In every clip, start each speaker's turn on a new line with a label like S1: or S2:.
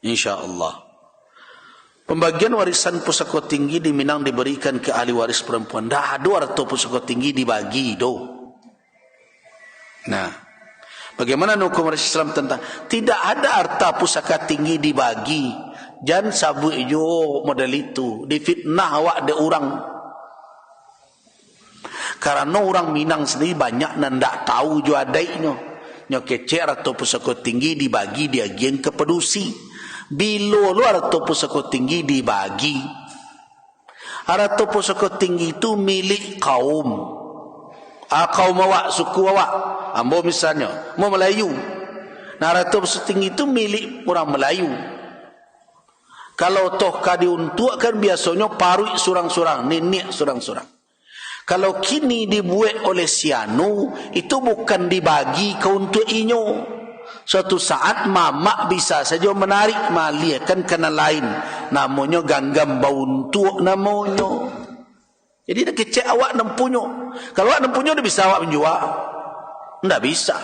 S1: InsyaAllah. Pembagian warisan pusaka tinggi di Minang diberikan ke ahli waris perempuan. Dah ada harta pusaka tinggi dibagi do. Nah, bagaimana hukum Islam tentang tidak ada harta pusaka tinggi dibagi? Jangan sabu ijo model itu. Difitnah awak de orang. Karena orang Minang sendiri banyak yang tak tahu jo adainya. Nyo kece harta pusaka tinggi dibagi dia geng ke pedusi. Bila lu harta pusaka tinggi dibagi, harta pusaka tinggi itu milik kaum. Kaum awak, suku awak. Ambo misalnya, mau Melayu. Nah, harta pusaka tinggi itu milik orang Melayu. Kalau toh kadi untuk kan biasanya parui surang-surang, nenek surang-surang. Kalau kini dibuat oleh sianu, itu bukan dibagi ke untuk inyo. Suatu saat mamak bisa saja menarik maliakan kena lain. Namanya ganggam bau untuk namanya. Jadi dia kecek awak nempunya. Kalau awak nempunya dia bisa awak menjual. Tidak bisa.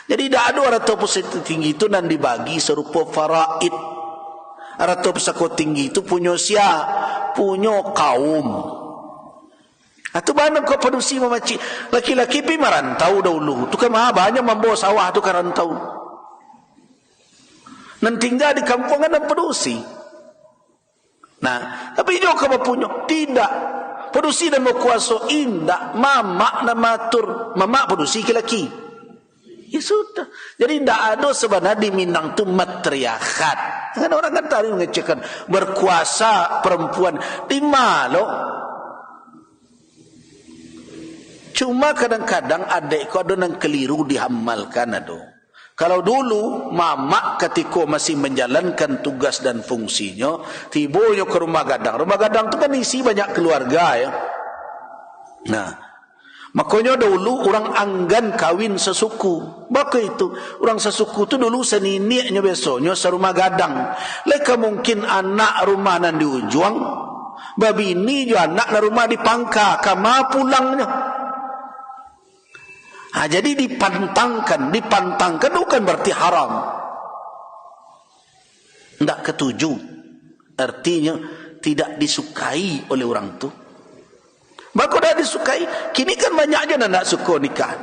S1: Jadi tidak ada harta pusaka tinggi itu dan dibagi serupa faraid. Harta pusaka tinggi itu punya siapa? Punya kaum. Atau mana kau pedusi memaci laki-laki pi merantau dahulu. Tu kan banyak membawa sawah tu kan rantau. Dan tinggal di kampungan dan pedusi. Nah, tapi dia kau punya tidak. Pedusi dan berkuasa indah mamak dan matur. Mamak pedusi laki-laki. Ya sudah. Jadi tidak ada sebenarnya di Minang tu matriarkat. Kan orang kan tadi mengecekkan berkuasa perempuan di malo. Cuma kadang-kadang adikku ada yang keliru dihamalkan ada. Kalau dulu mamak ketika masih menjalankan tugas dan fungsinya, tibonya ke rumah gadang. Rumah gadang itu kan isi banyak keluarga ya. Nah, makanya dulu orang anggan kawin sesuku. Maka itu orang sesuku itu dulu seniniknya besoknya serumah gadang. Leka mungkin anak rumah nan di ujung, babi ini juga anak rumah di Pangka, kama pulangnya. Jadi dipantangkan bukan berarti haram. Tidak ketujuh. Artinya tidak disukai oleh orang tu. Maka dah disukai. Kini kan banyak aja nak suka nikah.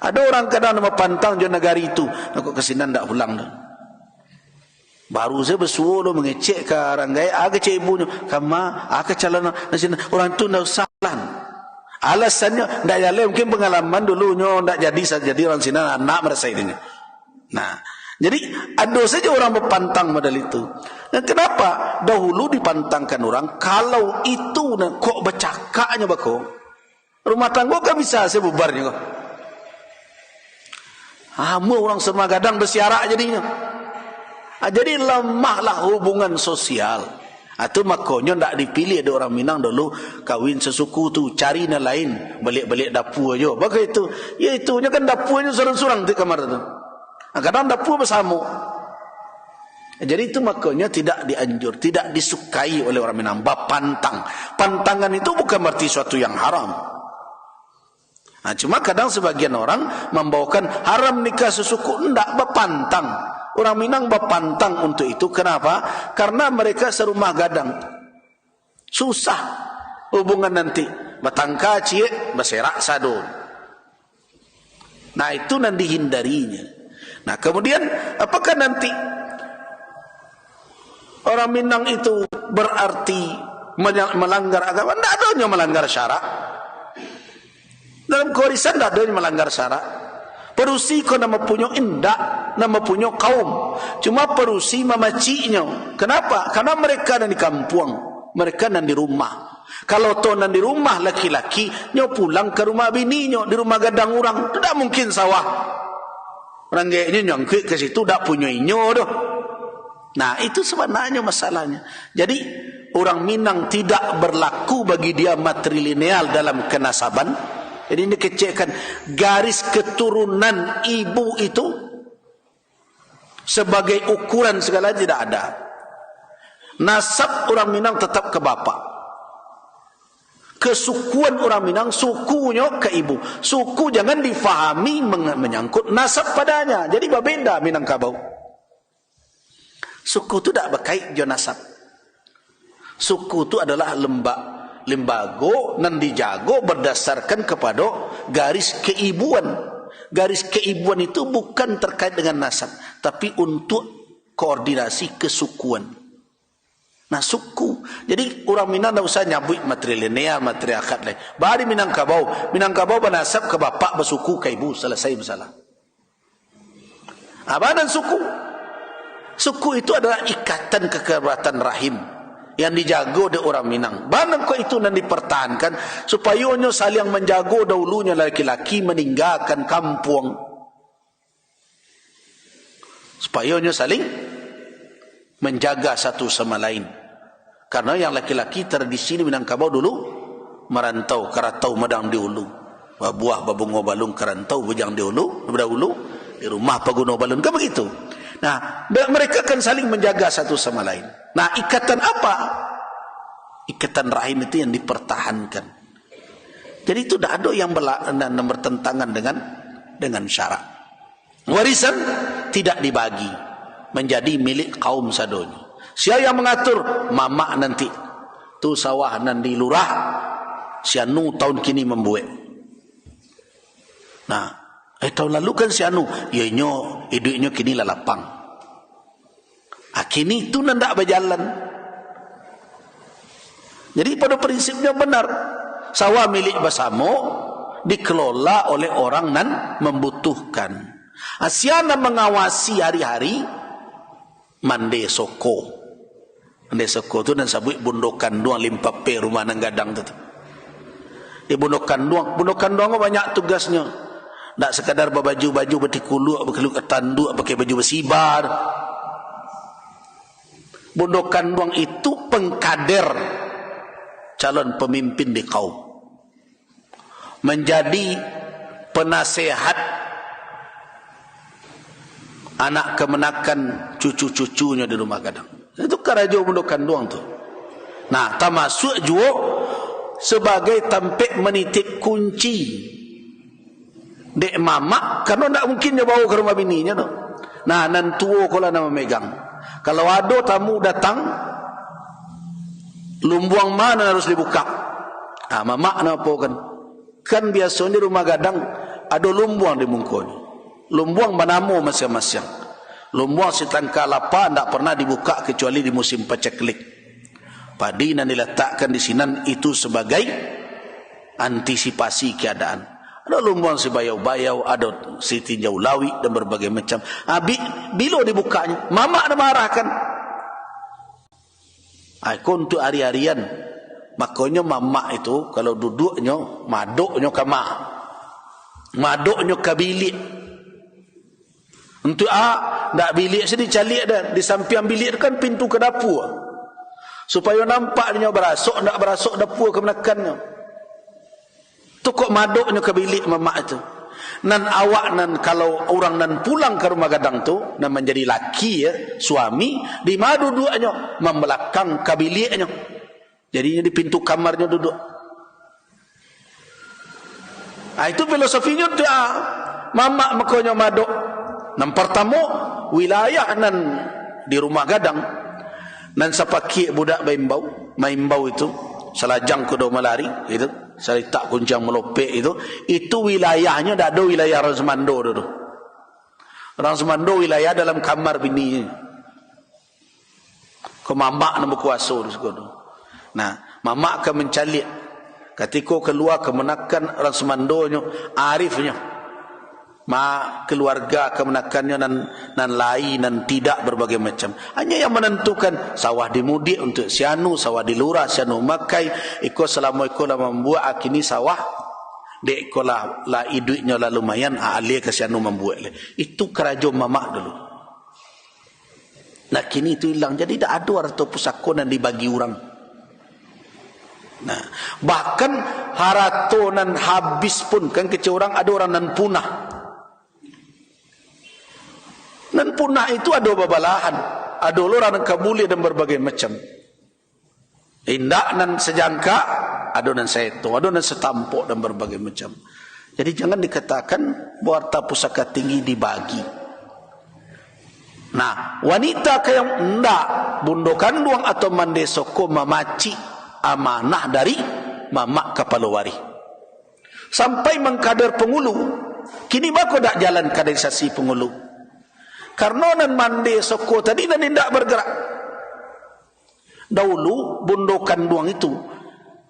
S1: Ada orang kadang nama pantang je negara itu. Nak kesinan tak pulang dah. Baru saya bersuara mengecek ke orang gaya. Kecek ibunya. Kama, calon orang tu tak salah. Alasannya tidak jalan, mungkin pengalaman dulunya tidak jadi orang sini anak merasa ini. Nah, jadi ada saja orang berpantang model itu. Dan kenapa dahulu dipantangkan orang? Kalau itu kok bercakapnya bako, rumah tangga kan bisa saya bubarnya kok. Mau orang semua gadang bersiarak jadinya. Jadi lemahlah hubungan sosial. Atau makanya tak dipilih ada orang Minang dulu kawin sesuku tu cari yang lain balik-balik dapur aja. Bagaimana itu? Ya itunya kan dapurnya surang-surang di kamar tu. Kadang dapur bersama. Jadi itu makanya tidak dianjur, tidak disukai oleh orang Minang. Pantang. Pantangan itu bukan berarti suatu yang haram. Cuma kadang sebagian orang membawakan haram nikah sesuku. Tidak, berpantang. Orang Minang berpantang untuk itu. Kenapa? Karena mereka serumah gadang. Susah hubungan nanti. Batangka cie, berserak sadun. Nah itu nanti hindarinya. Nah kemudian apakah nanti orang Minang itu berarti melanggar agama? Tidak adanya melanggar syarak. Dalam kewarisan tidak adanya melanggar syarak. Perusi kau nama punya indak, nama punya kaum. Cuma perusi memacinya. Kenapa? Karena mereka dan di kampung, mereka dan di rumah. Kalau tu dan di rumah laki-laki, nyo pulang ke rumah bininya, di rumah gadang orang, tidak mungkin sawah. Orang gayanya nyangkut ke situ, tidak punya inyo doh. Nah itu sebenarnya masalahnya. Jadi orang Minang tidak berlaku bagi dia matrilineal dalam kenasaban. Jadi ini kecekkan garis keturunan ibu itu sebagai ukuran segala tidak ada. Nasab orang Minang tetap ke bapa. Kesukuan orang Minang sukunya ke ibu. Suku jangan difahami menyangkut nasab padanya. Jadi berbeda Minangkabau. Suku tu tak berkait jo nasab. Suku tu adalah lembago nan dijago berdasarkan kepada garis keibuan. Garis keibuan itu bukan terkait dengan nasab, tapi untuk koordinasi kesukuan. Nah, suku. Jadi orang Minang tak usah nyabut matrilineal, matriarkat lain. Bari Minangkabau. Minangkabau bernasab ke bapak, bersuku ke ibu. Selesai masalah. Apa dan suku? Suku itu adalah ikatan kekerabatan rahim yang dijago oleh orang Minang. Banang kau itu nan dipertahankan supaya nyo saling menjago dahulunya laki-laki meninggalkan kampung. Supaya nyo saling menjaga satu sama lain. Karena yang laki-laki tradisi di Minangkabau dulu merantau, karatau medang di ulu. Buah babungo balung karantau bujang di ulu, dahulu di rumah paguno balun, kan begitu. Nah, mereka akan saling menjaga satu sama lain. Nah, ikatan apa? Ikatan rahim itu yang dipertahankan. Jadi itu tidak ada yang bertentangan dengan syarak. Warisan tidak dibagi, menjadi milik kaum sadonyo. Siapa yang mengatur? Mamak nanti. Tu sawah nan di lurah, sianu tahun kini membuat. Nah, tahun lalu kan sianu, ianyo hidupnya kini lalapang. Kini itu tidak berjalan. Jadi pada prinsipnya benar. Sawah milik bersama dikelola oleh orang nan membutuhkan. Siapa mengawasi hari-hari? Mande soko. Mande soko tu dan sabut bundokan doang limpape rumah nang gadang tu. Di bundokan doang banyak tugasnya. Tak sekadar berbaju-baju bertikuluk, berkeluk tanduk, pakai baju bersibar. Bundokan doang itu pengkader calon pemimpin di kaum. Menjadi penasehat anak kemenakan cucu-cucunya di rumah gadang. Itu karajo bundokan doang tu. Nah, termasuk juga sebagai tampik menitip kunci dek mamak, karena tak mungkin dia bawa ke rumah bininya tu. Nah, nan tua kalau nak memegang. Kalau ada tamu datang, lumbuang mana harus dibuka? Mamak apa kan? Kan biasa di rumah gadang ada lumbuang di mungkoni. Lumbuang banamu masing-masing. Lumbuang setangka lapa tak pernah dibuka kecuali di musim paceklik. Padi yang diletakkan di sini itu sebagai antisipasi keadaan. Ada lumbuang si bayau-bayau, ada si tinjau lawi dan berbagai macam. Bila dibukanya, mamak ada marahkan. Untuk hari-harian, makanya mamak itu kalau duduknya, maduknya ke mak. Maduknya ke bilik. Untuk tak bilik sini calik dah. Di samping bilik kan pintu ke dapur. Supaya nampak dia berasuk, tak berasuk dapur kemenakannya. Tu kok maduknya ke bilik mamak itu. Nan awak nan kalau orang nan pulang ke rumah gadang tu, nan menjadi laki ya, suami, di mana duduknya? Membelakang ke biliknya. Jadinya di pintu kamarnya duduk. Itu filosofinya tu. Mamak makanya maduk. Nan pertama, wilayah nan di rumah gadang. Nan sapaki budak maimbau itu, selajang kudo melari, itu. Saya tak kuncang melopek itu wilayahnya tak ada wilayah orang Semando dulu. Orang Semando wilayah dalam kamar bini. Kau mamak nak berkuasa di situ. Nah, mamak akan mencalik. Ketika keluar kemenakan orang Semandonya, arifnya. Keluarga kemenakannya nan lain dan tidak berbagai macam. Hanya yang menentukan sawah dimudik untuk sianu, sawah dilurah sianu makai, ikut selama ikut lah membuat akini sawah dek ikut lah iduknya lah lumayan alir ke sianu membuat le. Itu kerajaan mamak dulu. Nah kini itu hilang, jadi tak ada harta pusaka yang dibagi orang. Nah, bahkan harta nan habis pun kan kecil orang ada orang nan punah. Dan punah itu ada babalahan, ada orang yang kabuli dan berbagai macam. Indak dan sejangka, ada dan seto, ada dan setampuk dan berbagai macam. Jadi jangan dikatakan bahwa harta pusaka tinggi dibagi. Nah, wanita yang hendak bundo kanduang atau mande soko memaci amanah dari mamak kepala wari. Sampai mengkader pengulu. Kini bako dak jalan kaderisasi pengulu. Karena nan mande soko tadi dan tidak bergerak. Dahulu bundo kanduang itu,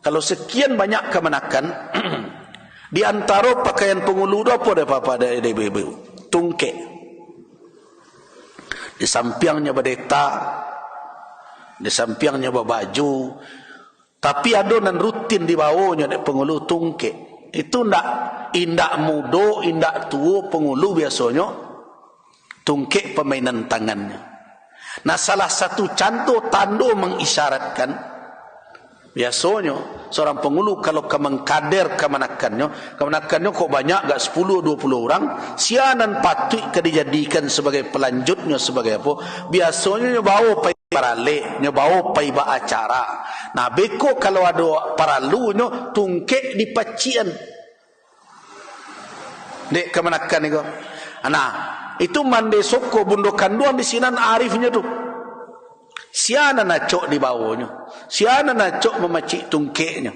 S1: kalau sekian banyak kemenakan, di antara pakaian pengulu itu apa ada apa-apa ada ibu-ibu? Tungkek. Di sampingnya berdeta, di sampingnya baju, tapi ada nan rutin di bawahnya ada pengulu tungkek. Itu indak mudo, indak tua pengulu biasanya tungkek permainan tangannya. Nah, salah satu contoh tanda mengisyaratkan biasanya seorang pengulu kalau mengkader kemenakannya kok banyak gak 10-20 orang, sianan patut dijadikan sebagai pelanjutnya sebagai apa? Biasanya bawa pai parale, bawa pai ba acara. Nah, beko kalau ada paralunya tungkek di pacian. Dek kemenakan itu. Nah, itu mande soko bundo kanduan di sinan arifnya tu. Siana nacok di bawahnya, siana nacok memacik tungkeknya.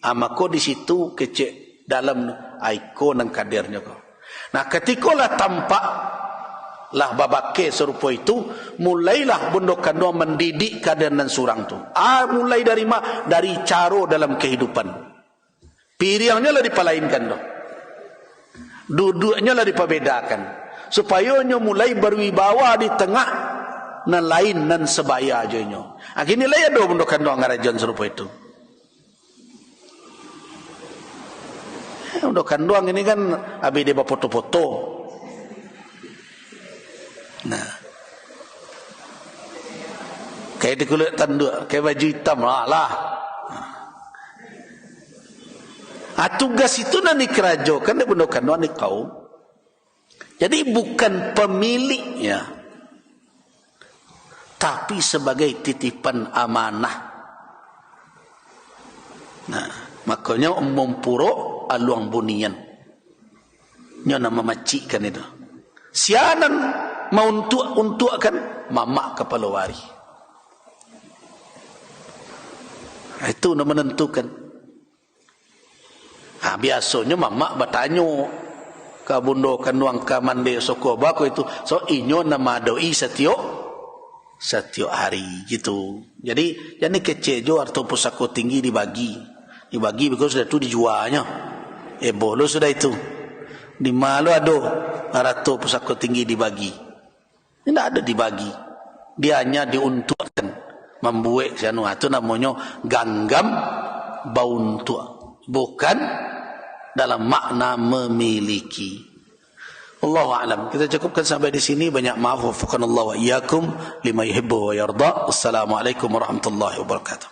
S1: Maka di situ kecek dalam ikon dan kadernya kau. Nah, ketikalah tampak lah babake serupa itu, mulailah bundo kanduan mendidik kader dan surang tu. Mulai dari dari cara dalam kehidupan. Piriangnya lah dipalainkan tu. Duduknya lah diperbedakan. Supaya nyo mulai berwibawa di tengah nan lain nan sebaya aja nyo. Akhirnya lah ya do bundo kanduang ngarajan serupa itu. Bundo kanduang ini kan abi dia foto-foto. Nah, kayak di kulit tanduk, kayak baju hitam lah. Tugas itu nanti kerajokan dia bundo kanduang di kaum. Jadi bukan pemiliknya, tapi sebagai titipan amanah. Nah, makanya mempuro aluang bunian. Nyo nama macikan itu. Sianan mau untukkan mamak kepala wari. Itu nama menentukan. Biasanya mamak bertanya ka bundo kanduang ka mande soko bako itu, so inyo nama doi setiap hari gitu. Jadi kecejo atau pusako tinggi dibagi because sudah itu dijualnya. Bolo sudah itu di malu ada arato pusako tinggi dibagi. Tidak ada dibagi, dia hanya diuntukkan membuat sianu. Itu namanya ganggam bauntuk, bukan dalam makna memiliki. Allahu a'lam. Kita cukupkan sampai di sini. Banyak maaf, waffaqanallahu wa iyyakum lima yuhibbu wa yarda. Wassalamualaikum warahmatullahi wabarakatuh.